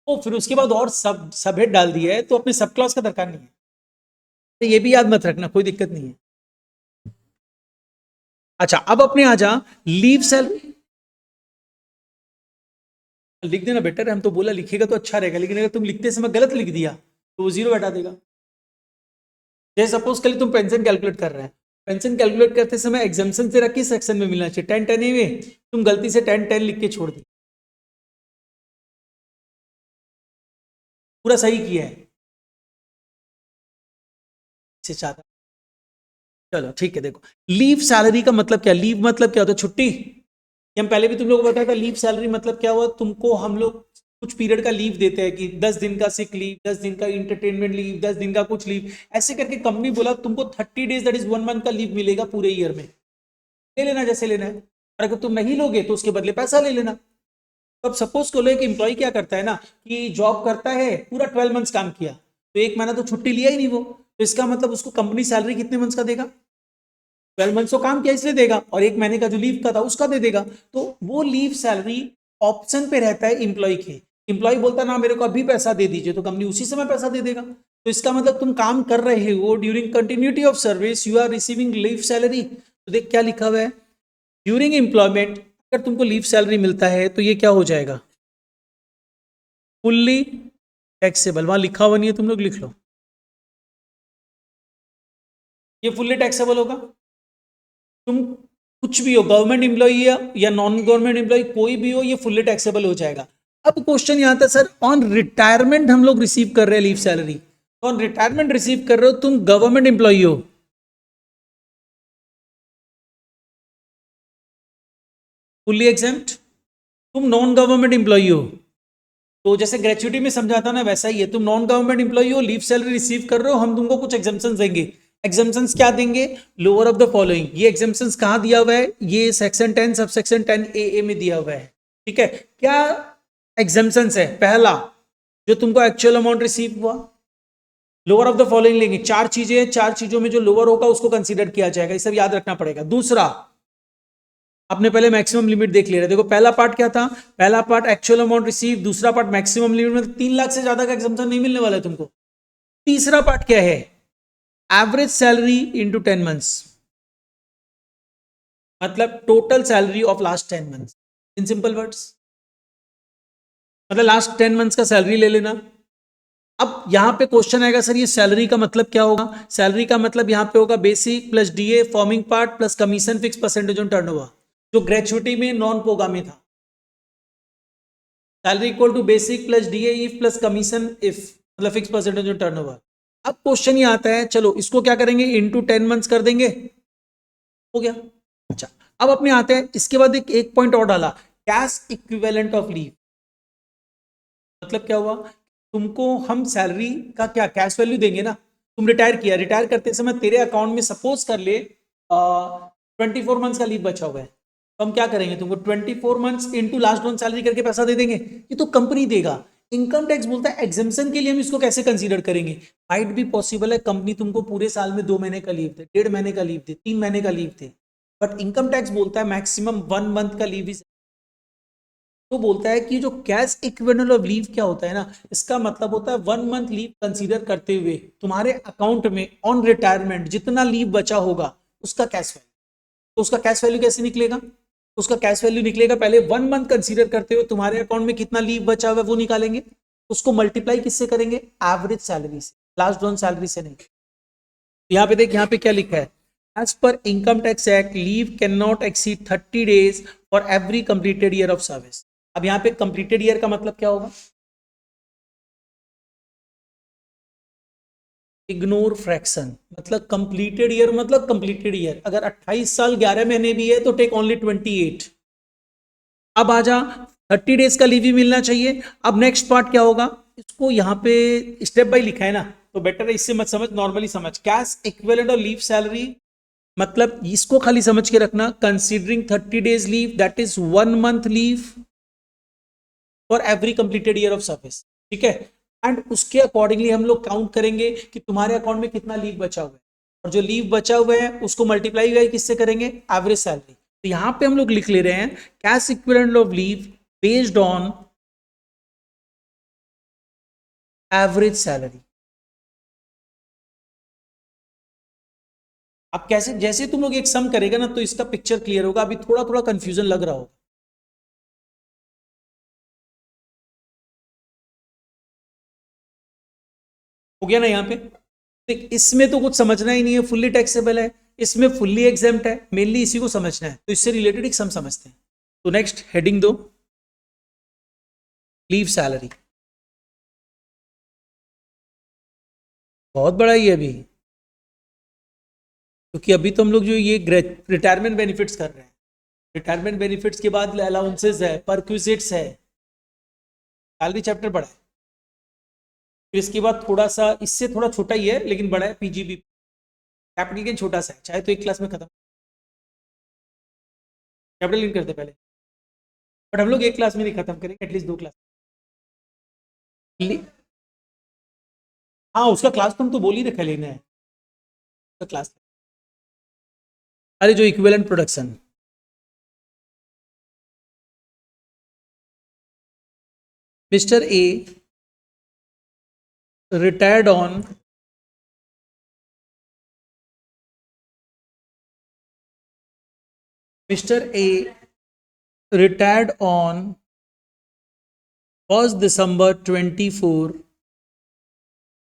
तो फिर उसके बाद और सब हेड डाल दिया है तो अपने सब क्लॉज का दरकार नहीं है। तो ये भी याद मत रखना, कोई दिक्कत नहीं है। अच्छा अब अपने आ जा लीव सैलरी। लिख देना बेटर है, हम तो बोला लिखेगा तो अच्छा रहेगा, लेकिन अगर तुम लिखते समय गलत लिख दिया तो वो 0 बैठा देगा। जैसे सपोज कल तुम पेंशन कैलकुलेट कर रहे हैं, पेंशन कैलकुलेट करते समय एग्जाम्पशन तेरा किस सेक्शन में मिलना चाहिए? 10 में तुम गलती से 10 लिख के छोड़ दी, पूरा सही किया है से चाहता। चलो ठीक है, देखो लीव सैलरी का मतलब क्या? लीव मतलब क्या होता है? छुट्टी। ये हम पहले भी तुम लोगों को बताया था लीव सैलरी मतलब क्या हुआ। तुमको हम लोग कुछ पीरियड का लीव देते हैं कि 10 दिन का सिक लीव, 10 दिन का इंटरटेनमेंट लीव, 10 दिन का कुछ लीव, ऐसे करके कंपनी बोला तुमको 30 डेज दैट इज 1 मंथ का लीव मिलेगा पूरे ईयर में, ले लेना जैसे लेना है। और अगर तुम नहीं लोगे तो उसके बदले पैसा ले लेना। तो अब सपोज को लो एक एम्प्लॉय क्या करता है ना कि जॉब करता है, पूरा 12 मंथ्स काम किया तो 1 महीना तो छुट्टी लिया ही नहीं वो, तो इसका मतलब उसको कंपनी सैलरी कितने मंथ्स का देगा? 12 मंथ्स को काम किया इसलिए देगा, और 1 महीने का जो लीव का था उसका दे देगा। तो वो लीव सैलरी ऑप्शन पे रहता है इंप्लॉय के। इंप्लॉय बोलता ना मेरे को अभी पैसा दे दीजिए तो कंपनी उसी समय पैसा दे देगा। तो इसका मतलब तुम काम कर रहे हो, during continuity of service you are receiving leave salary. तो देख क्या लिखा हुआ है, ड्यूरिंग एम्प्लॉयमेंट अगर तुमको लीव सैलरी मिलता है तो ये क्या हो जाएगा? Fully taxable. वहां लिखा हुआ नहीं है, तुम लोग लिख लो, ये फुल्ली टैक्सेबल होगा। तुम कुछ भी हो, गवर्नमेंट एम्प्लॉई या नॉन गवर्नमेंट एम्प्लॉई कोई भी हो, ये फुल्ली टैक्सेबल हो जाएगा। अब क्वेश्चन यहाँ था सर ऑन रिटायरमेंट हम लोग रिसीव कर रहे हैं leave salary, on retirement receive कर रहे हो, तुम गवर्नमेंट एम्प्लॉई हो, फुल्ली एग्जेम्प्ट। तुम नॉन गवर्नमेंट एम्प्लॉई हो तो जैसे ग्रेचुइटी में समझाता ना वैसा ही है, तुम नॉन गवर्नमेंट एम्प्लॉई हो, लीव सैलरी रिसीव कर रहे हो, हम तुमको कुछ एग्जाम्पशन देंगे। एग्जाम्पशंस क्या देंगे? Lower of the following. ये एग्जाम्पशंस कहां दिया हुआ है? ये सेक्शन 10 सब सेक्शन 10A में दिया हुआ है। ठीक है, क्या एग्जाम्पशंस है? पहला, जो तुमको एक्चुअल अमाउंट रिसीव हुआ, लोअर ऑफ द फॉलोइंग लेंगे, चार चीजें, चार चीजों में जो लोअर होगा उसको कंसीडर किया जाएगा, ये सब याद रखना पड़ेगा। दूसरा, आपने पहले मैक्सिमम लिमिट देख लिया, देखो पहला पार्ट क्या था, पहला पार्ट एक्चुअल अमाउंट रिसीव, दूसरा पार्ट मैक्सिमम लिमिट में 3 लाख से ज्यादा का एग्जम्पशन नहीं मिलने वाला है तुमको। तीसरा पार्ट क्या है, एवरेज सैलरी इनटू 10 मंथ्स, मतलब total salary of last 10 months, in simple words, मतलब लास्ट 10 मंथ्स का सैलरी ले लेना। अब यहां पे क्वेश्चन आएगा, सर ये सैलरी का मतलब क्या होगा, सैलरी का मतलब यहां पे होगा basic plus DA forming part plus commission fix percentage on turnover, जो ग्रेचुइटी में नॉन पोगा में था। Salary equal to basic plus DA if plus commission if, मतलब फिक्स परसेंटेज ऑन टर्नओवर। अब क्वेश्चन ये आता है, चलो इसको क्या करेंगे, इनटू 10 मंथ्स कर देंगे, हो गया। अच्छा, अब अपने आते हैं, इसके बाद एक पॉइंट और डाला, कैश इक्विवेलेंट ऑफ लीव, मतलब क्या हुआ, तुमको हम सैलरी का क्या कैश वैल्यू देंगे ना, तुम रिटायर किया, रिटायर करते समय तेरे अकाउंट में सपोज कर ले 24 मंथ्स का लीव बचा हुआ है, तो हम क्या करेंगे, तुमको 24 months into last one salary करके पैसा दे देंगे, ये तो कंपनी देगा। इनकम टैक्स बोलता है एग्जाम्पशन के लिए हम इसको कैसे कंसीडर करेंगे, माइट भी पॉसिबल है कंपनी तुमको पूरे साल में 2 महीने का लीव दे, 1.5 महीने का लीव दे, 3 महीने का leave they, but income tax बोलता है मैक्सिमम 1 मंथ का लीव। तो बोलता है कि जो कैश इक्विवेलेंट ऑफ लीव क्या होता है ना, इसका मतलब होता है 1 मंथ लीव कंसीडर करते हुए तुम्हारे अकाउंट में ऑन रिटायरमेंट जितना लीव बचा होगा उसका कैश वैल्यू। तो उसका कैश वैल्यू कैसे निकलेगा, उसका कैश वैल्यू निकलेगा, पहले 1 मंथ कंसीडर करते हुए तुम्हारे अकाउंट में कितना लीव बचा हुआ है वो निकालेंगे, उसको मल्टीप्लाई किससे करेंगे, एवरेज सैलरी से, लास्ट वन सैलरी से नहीं। यहाँ पे देख, यहाँ पे क्या लिखा है, as per income tax act leave can not exceed 30 days for every completed year of service. अब यहाँ पे कंप्लीटेड ईयर का मतलब क्या होगा, इग्नोर फ्रैक्शन, मतलब कंप्लीटेड ईयर मतलब कंप्लीटेड ईयर, अगर 28 साल 11 महीने भी है तो टेक ओनली 28। अब आजा, 30 डेज का लीव ही मिलना चाहिए। अब नेक्स्ट पार्ट क्या होगा, इसको यहाँ पे स्टेप बाय लिखा है ना, तो बेटर है इससे मत समझ, नॉर्मली समझ, कैश इक्विवेलेंट और लीव सैलरी, मतलब इसको खाली समझ के रखना, considering 30 days leave that is 1 month leave for every completed year of service, ठीक है। एंड उसके अकॉर्डिंगली हम लोग काउंट करेंगे कि तुम्हारे अकाउंट में कितना लीव बचा हुआ है, और जो लीव बचा हुआ है उसको मल्टीप्लाई किससे करेंगे, एवरेज सैलरी। तो यहां पे हम लोग लिख ले रहे हैं cash equivalent of leave based on average salary. अब कैसे, जैसे तुम लोग एक सम करेगा ना तो इसका पिक्चर क्लियर होगा, अभी थोड़ा थोड़ा कंफ्यूजन लग रहा होगा। हो गया ना यहाँ पे, देख इसमें तो कुछ समझना ही नहीं है, फुल्ली टैक्सेबल है, इसमें फुल्ली एग्जाम्प्ट है, मेनली इसी को समझना है, तो इससे रिलेटेड एक सम समझते हैं। तो नेक्स्ट हेडिंग दो, लीव सैलरी, बहुत बड़ा ही है अभी, क्योंकि अभी तो हम लोग जो ये रिटायरमेंट बेनिफिट्स कर रहे हैं, रिटायरमेंट बेनिफिट्स के बाद अलाउंसेस है, परक्विजिट्स है, सैलरी चैप्टर बड़ा है। फिर इसके बाद थोड़ा सा इससे थोड़ा छोटा ही है लेकिन बड़ा है, पीजीबी, कैपिटल गेन छोटा सा है, चाहे तो एक क्लास में खत्म, कैपिटल गेन करते पहले, बट हम लोग एक क्लास में नहीं खत्म करेंगे, एटलीस्ट 2 क्लास। हाँ उसका क्लास तुम तो बोल ही रखा लेना है, उसका क्लास, अरे जो equivalent production, mister A retired on Mr. A retired on 1st December 24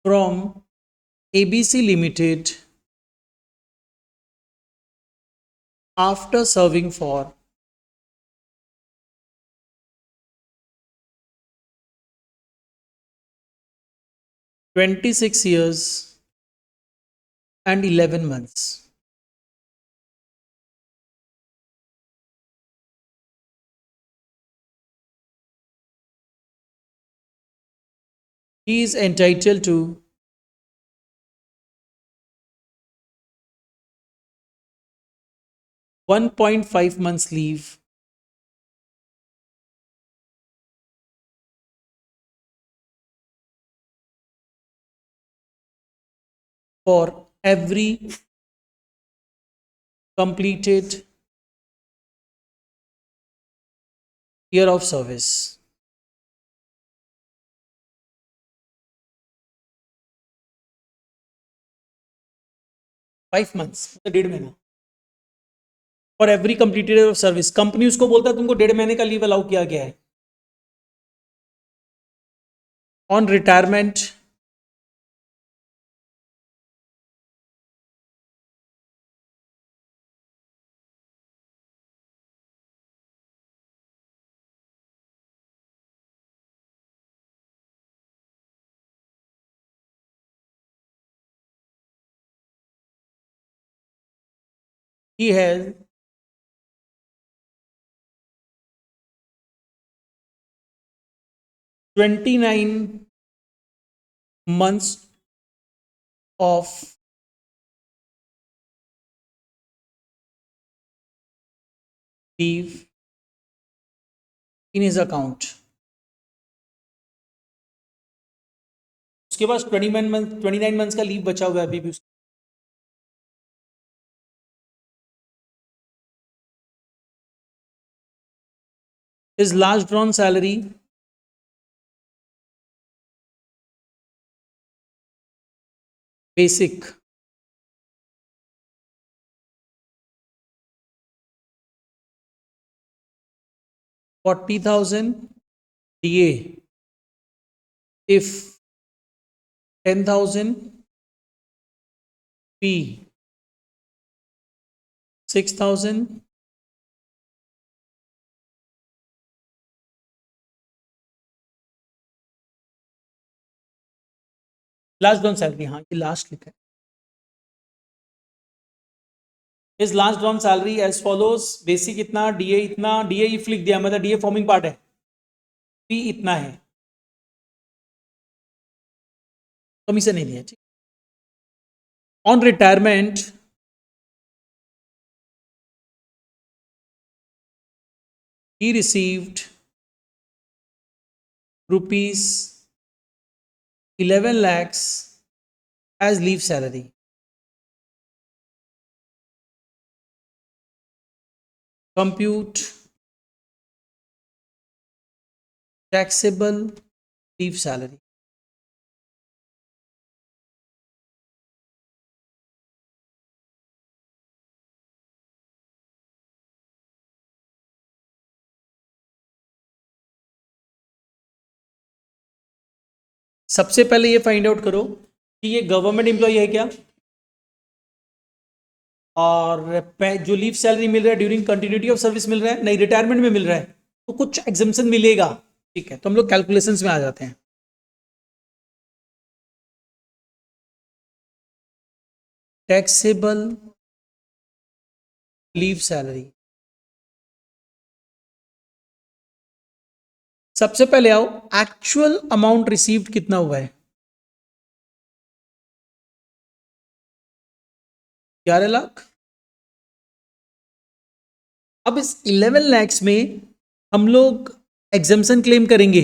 from ABC Limited after serving for 26 years and 11 months. He is entitled to 1.5 months leave for every completed year of service. Five months, मतलब 1.5 महीना for every completed year of service. Company उसको बोलता है तुमको 1.5 महीने का leave allow किया गया है. On retirement he has 29 months of leave in his account. उसके पास 29 मंथ्स का लीव बचा हुआ है अभी भी. His last drawn salary basic $40,000 DA if 10,000 P 6,000 last drawn salary. हाँ ये लास्ट लिखा है. Is last drawn salary as follows. Basic इतना, डीए इतना, डीए इफ लिख दिया मतलब डीए फॉर्मिंग पार्ट है, पी इतना है, कमीशन नहीं दिया. ठीक. On retirement he received rupees 11 lakhs as leave salary. Compute taxable leave salary. सबसे पहले ये फाइंड आउट करो कि ये गवर्नमेंट एम्प्लॉय है क्या, और जो लीव सैलरी मिल रहा है ड्यूरिंग कंटिन्यूटी ऑफ सर्विस मिल रहा है, नहीं रिटायरमेंट में मिल रहा है, तो कुछ एग्जाम्पशन मिलेगा. ठीक है, तो हम लोग कैलकुलेशंस में आ जाते हैं. Taxable leave salary. सबसे पहले आओ एक्चुअल अमाउंट रिसीव्ड कितना हुआ है. 11 लाख. अब इस 11 lakhs में हम लोग एग्जाम्पशन क्लेम करेंगे.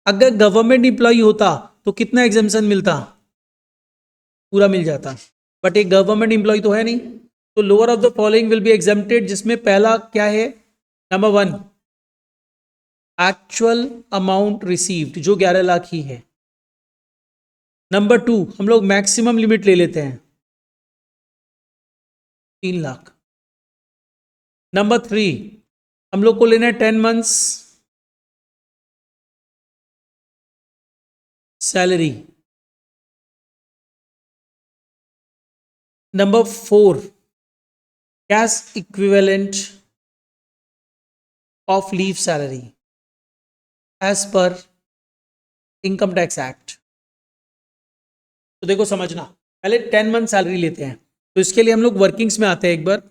अगर गवर्नमेंट एम्प्लॉय होता तो कितना एग्जाम्पशन मिलता, पूरा मिल जाता, बट एक गवर्नमेंट एम्प्लॉय तो है नहीं. तो lower of the following will be exempted, जिसमें पहला क्या है, नंबर 1 एक्चुअल अमाउंट रिसीव्ड जो 11 लाख ही है. नंबर 2 हम लोग मैक्सिमम लिमिट ले लेते हैं 3 लाख. नंबर 3 हम लोग को लेना है 10 months salary. Number 4 cash equivalent of leave salary as per income tax act. तो देखो समझना, पहले 10 मंथ सैलरी लेते हैं, तो इसके लिए हम लोग वर्किंग्स में आते हैं. एक बार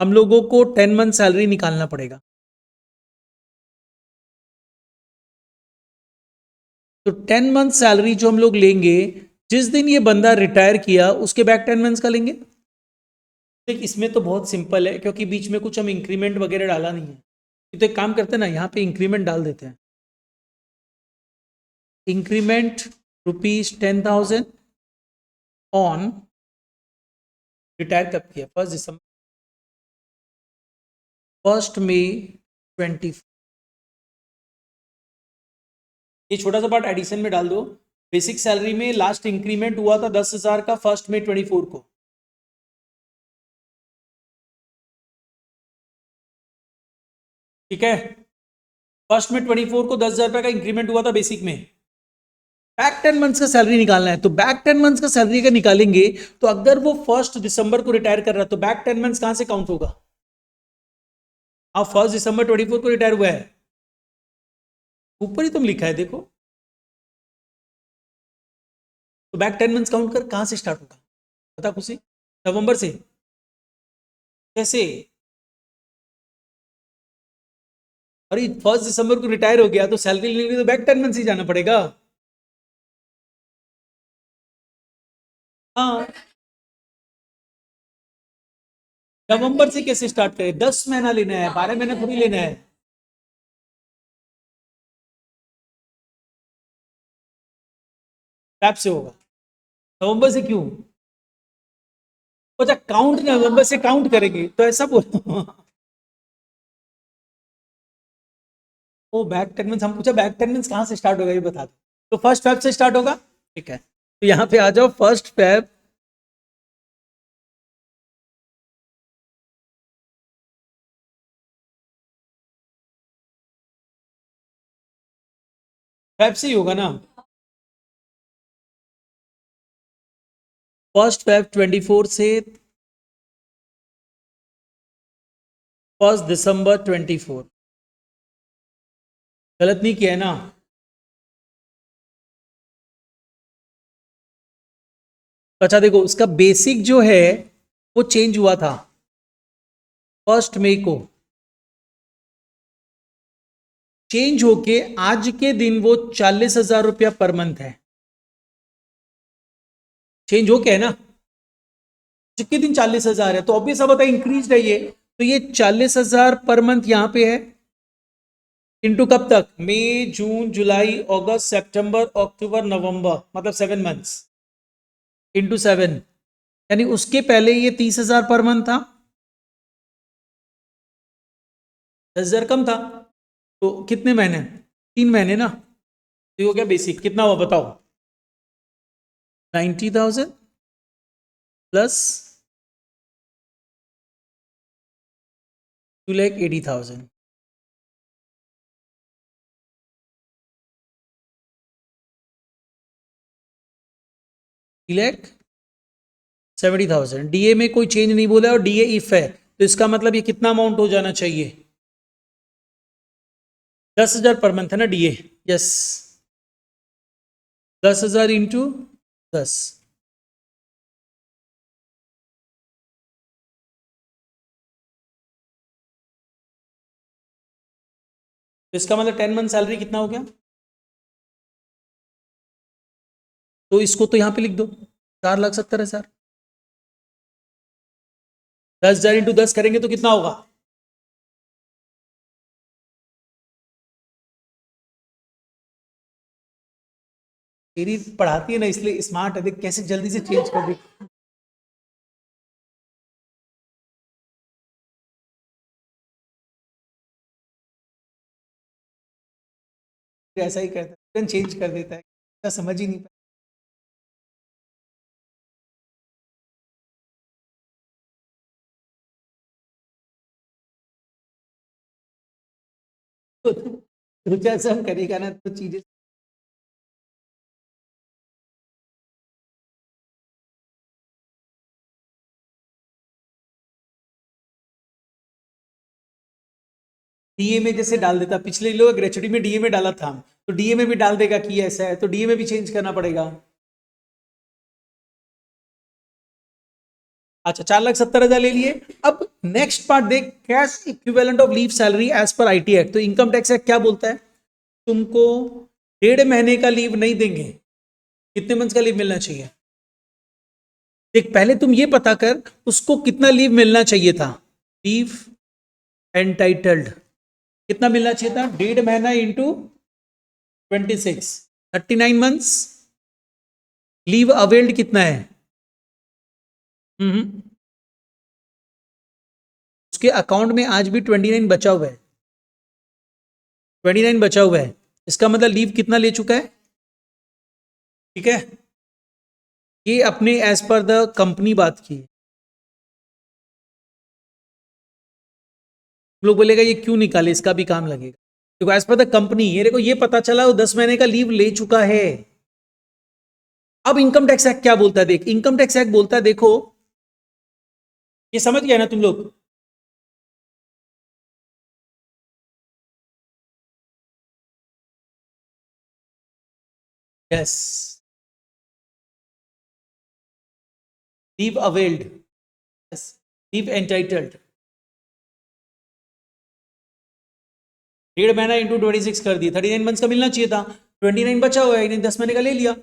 हम लोगों को 10 मंथ सैलरी निकालना पड़ेगा. तो 10 मंथ सैलरी जो हम लोग लेंगे, जिस दिन ये बंदा रिटायर किया उसके बैक 10 मंथ्स का लेंगे. देख इसमें तो बहुत सिंपल है, क्योंकि बीच में कुछ हम इंक्रीमेंट वगैरह डाला नहीं है. तो एक काम करते हैं ना, यहाँ पे इंक्रीमेंट डाल देते हैं. इंक्रीमेंट ₹10,000 ऑन, रिटायर कब किया? 1 दिसंबर, 1 मई 20। ये छोटा सा पार्ट एडिशन में डाल दो। बेसिक सैलरी में लास्ट इंक्रीमेंट हुआ था 10,000 का 1 मई 2024 को। ठीक है, 1 मई 2024 को 10,000 रुपए का इंक्रीमेंट हुआ था बेसिक में। बैक 10 मंथ्स का सैलरी निकालना है, तो बैक 10 मंथ्स का सैलरी का निकालेंगे, तो अगर वो 1 दिसंबर को रिटायर कर रहा है तो बैक 10 मंथ्स कहां से काउंट होगा? अब 1 दिसंबर 2024 को रिटायर हुआ है, ऊपर ही तुम लिखा है देखो, तो बैक 10 मंथ्स काउंट कर कहां से स्टार्ट होगा? बता खुशी। नवंबर से? कैसे? अरे 1 दिसंबर को रिटायर हो गया तो सैलरी लेने के लिए तो बैक 10 मंथ्स ही जाना पड़ेगा। हाँ, नवंबर से कैसे स्टार्ट करें? 10 महीना लेना है, 12 महीना थोड़ी लेना है। फैब से होगा। नवंबर से क्यों? अच्छा, काउंट नवंबर से काउंट करेंगे तो ऐसा बोलो। वो बैक 10 मंथ्स, हम पूछा बैक 10 मंथ्स कहाँ से स्टार्ट होगा ये बता दो। तो 1 फैब से स्टार्ट होगा। ठीक है, तो यहाँ पे आ जाओ 1 फैब। फैब से ही होगा ना। 1 फैब 24 से 1 दिसंबर 24। गलत नहीं किया है ना? अच्छा देखो, उसका बेसिक जो है वो चेंज हुआ था 1 मई को, चेंज होके आज के दिन वो 40,000 रुपया पर मंथ है। चेंज हो के है ना, आज के दिन 40,000 है, तो ऑब्वियस अब इंक्रीज है ये, तो ये 40,000 पर मंथ यहां पे है। इनटू कब तक? मई, जून, जुलाई, अगस्त, सितंबर, अक्टूबर, नवंबर, मतलब 7 मंथ्स। इनटू 7, यानी उसके पहले ये 30,000 पर मंथ था, 10,000 कम था। तो कितने महीने? 3 महीने ना। तो ये हो गया बेसिक। कितना हुआ बताओ? 90,000 प्लस 2,80,000। 3,70,000। डीए में कोई चेंज नहीं बोला और डीए इफ है, तो इसका मतलब ये कितना अमाउंट हो जाना चाहिए? 10,000 पर मंथ है ना डीए। Yes, 10,000 into 10। तो इसका मतलब 10 मंथ सैलरी कितना हो गया? तो इसको तो यहां पे लिख दो, 4,70,000। 10,000 इंटू 10 करेंगे तो कितना होगा? तेरी पढ़ाती है ना इसलिए स्मार्ट है, देख कैसे जल्दी से चेंज कर दी। ऐसा ही करता है, चेंज कर देता है, क्या समझ ही नहीं पाता। तो जैसे हम करेगा ना तो चीजें डीए में जैसे डाल देता, पिछले लोग ग्रेचुटी में डीए में डाला था, तो डीए में भी डाल देगा कि ऐसा है, तो डीए में भी चेंज करना पड़ेगा। अच्छा, 4,70,000 ले लिए। अब नेक्स्ट पार्ट देख, cash equivalent of leave salary as per IT act. तो इनकम टैक्स एक्ट क्या बोलता है? तुमको 1.5 महीने का लीव नहीं देंगे। कितने मंथ का लीव मिलना चाहिए? देख, पहले तुम ये पता कर उसको कितना लीव मिलना चाहिए था। लीव एंटाइटल्ड कितना मिलना चाहिए था? 1.5 महीना इंटू 26, 39 मंथ्स। लीव अवेल्ड कितना है? हम्म। उसके अकाउंट में आज भी 29 बचा हुआ है, 29 बचा हुआ है। इसका मतलब लीव कितना ले चुका है? ठीक है, ये अपने एज पर द कंपनी बात की। लोग बोलेगा ये क्यों निकाले, इसका भी काम लगेगा। देखो एज पर द कंपनी ये देखो, ये पता चला वो 10 महीने का लीव ले चुका है। अब इनकम टैक्स एक्ट क्या बोलता है देख, इनकम टैक्स एक्ट बोलता है, देखो ये समझ गया ना तुम लोग? Yes, leave availed, yes, leave entitled. 1.5 महीना इंटू 26 कर दिया, 39 मंथ्स का मिलना चाहिए था, 29 बचा हुआ है, इन्हें 10 महीने का ले लिया।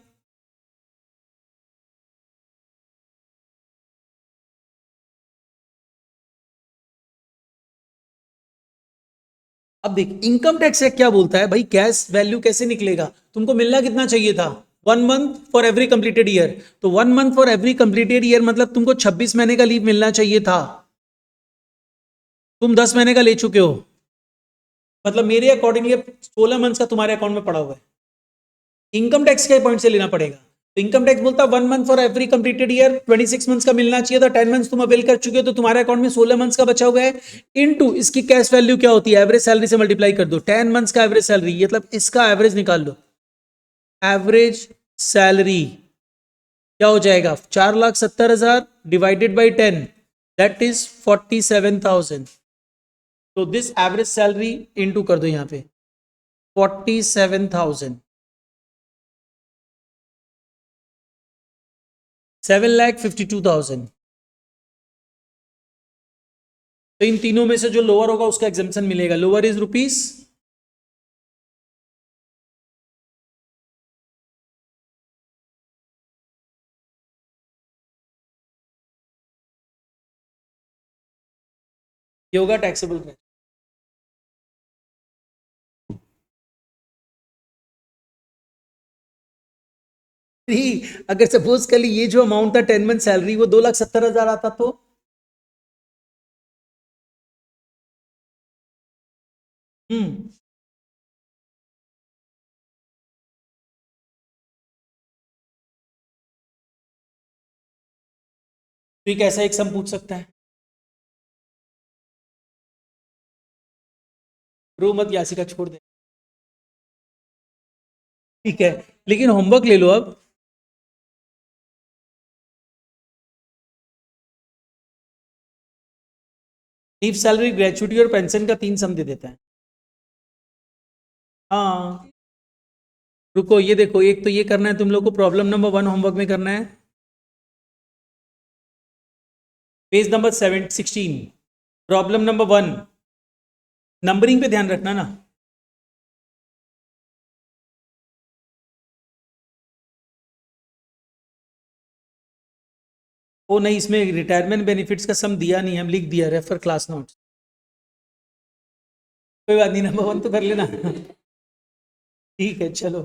अब देख इनकम टैक्स एक्ट क्या बोलता है भाई, कैश वैल्यू कैसे निकलेगा? तुमको मिलना कितना चाहिए था? 1 month for every completed year. तो 1 month for every completed year मतलब तुमको 26 महीने का लीव मिलना चाहिए था, तुम 10 महीने का ले चुके हो। मतलब मेरे अकॉर्डिंगली 16 मंथ्स का तुम्हारे अकाउंट में पड़ा हुआ है। इनकम टैक्स के पॉइंट से लेना पड़ेगा। तो इनकम टैक्स बोलता है 1 month for every completed year, 26 months का मिलना चाहिए था, 10 मंथ्स तुम अवेल कर चुके हो, तो तुम्हारे अकाउंट में 16 मंथ्स का बचा हुआ है। इनटू इसकी कैश वैल्यू क्या होती है, एवरेज सैलरी से मल्टीप्लाई कर दो, 10 मंथ्स का एवरेज सैलरी, मतलब इसका एवरेज निकाल लो। एवरेज सैलरी क्या हो जाएगा, 4,70,000 डिवाइडेड बाई 10, दैट इज 47,000। तो दिस एवरेज सैलरी इनटू कर दो यहां पे 47,000, 7,52,000। तो इन तीनों में से जो लोअर होगा उसका एग्जाम्पशन मिलेगा, लोअर इज रुपीज, ये होगा टैक्सेबल क्रेडिट। अगर सपोज कर ली ये जो अमाउंट था 10 मंथ सैलरी वो 2,70,000 आता तो हम्म, तो एक ऐसा एक सम पूछ सकता है। रो मत यासी का छोड़ दे, ठीक है, लेकिन होमवर्क ले लो अब। लीव सैलरी, ग्रेचुटी और पेंशन का 3 सम दे देता है। हाँ रुको, ये देखो, एक तो ये करना है तुम लोग को, प्रॉब्लम नंबर 1 होमवर्क में करना है, page number 716, problem number 1। Numbering पे ध्यान रखना ना। वो नहीं, इसमें रिटायरमेंट बेनिफिट्स का सम दिया नहीं, हम लिख दिया रेफर क्लास नोट्स। कोई बात नहीं, नंबर 1 तो कर लेना। ठीक है चलो।